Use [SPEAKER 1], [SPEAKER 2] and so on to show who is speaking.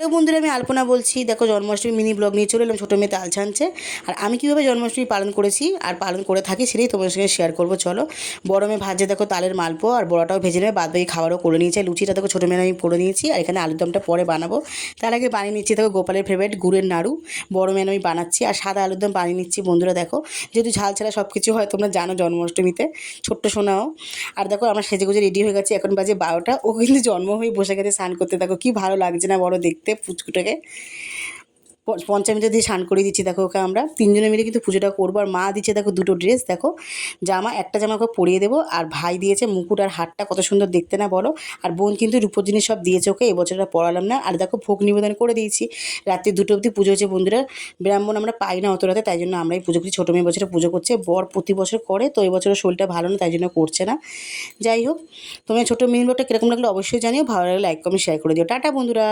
[SPEAKER 1] তো বন্ধুরা, আমি আলপনা বলছি। দেখো, জন্মাষ্টমী মিনি ব্লগ নিয়ে চলে এলাম। ছোটো মেয়ে তাল ছানছে, আর আমি কীভাবে জন্মাষ্টমী পালন করেছি আর পালন করে থাকি সেটাই তোমাদের সঙ্গে শেয়ার করবো। চলো। বড় মেয়ে ভাজছে দেখো তালের মালপো, আর বড়াটাও ভেজে নেবে, বাদ বাকি খাবারও করে নিয়েছে। লুচিটা দেখো ছোটো মেয়ে আমি করে নিয়েছি, আর এখানে আলুর দমটা পরে বানাবো। তার আগে বানিয়ে নিচ্ছি দেখো গোপালের ফেভারিট গুড়ের নাড়ু। বড় মেয়ে আমি বানাচ্ছি, আর সাদা আলুর দম বানিয়ে নিচ্ছি। বন্ধুরা দেখো, যেহেতু ঝাল ছাড়া সব কিছু হয় তোমরা জানো জন্মাষ্টমীতে, ছোট্ট সোনাও। আর দেখো আমার সেজেগুজে রেডি হয়ে গেছে, এখন বাজে 12টা। ও কিন্তু জন্ম হয়ে বসে গেছে স্নান করতে। দেখো কি ভালো লাগছে না বড় দেখতে পুচকুটাকে। পঞ্চামৃত দিয়ে স্নান করে দিচ্ছি দেখো ওকে। আমরা তিনজনে মিলে কিন্তু পুজোটা করবো। আর মা দিচ্ছে দেখো দুটো ড্রেস, দেখো জামা, একটা জামা ওকে পরিয়ে দেবো, আর ভাই দিয়েছে মুকুট আর হারটা, কত সুন্দর দেখতে না বলো। আর বোন কিন্তু রূপোর জিনিস সব দিয়েছে ওকে, এবছরটা পড়ালাম না। আর দেখো ভোগ নিবেদন করে দিয়েছি, রাত্রি 2টো অবধি পুজো হয়েছে। বন্ধুরা, ব্রাহ্মণ আমরা পাই না অত রাতে, তাই জন্য আমরাই পুজো করছি। ছোটো মেয়ে বছরে পুজো করছে, বর প্রতি বছর করে, তো এবছরের শরীরটা ভালো না তাই জন্য করছে না। যাই হোক, তোমার ছোটো মেয়ে ব্লগটা কীরকম লাগলো অবশ্যই জানিও। ভালো লাগলে লাইক কমেন্ট শেয়ার করে দিও। টাটা বন্ধুরা।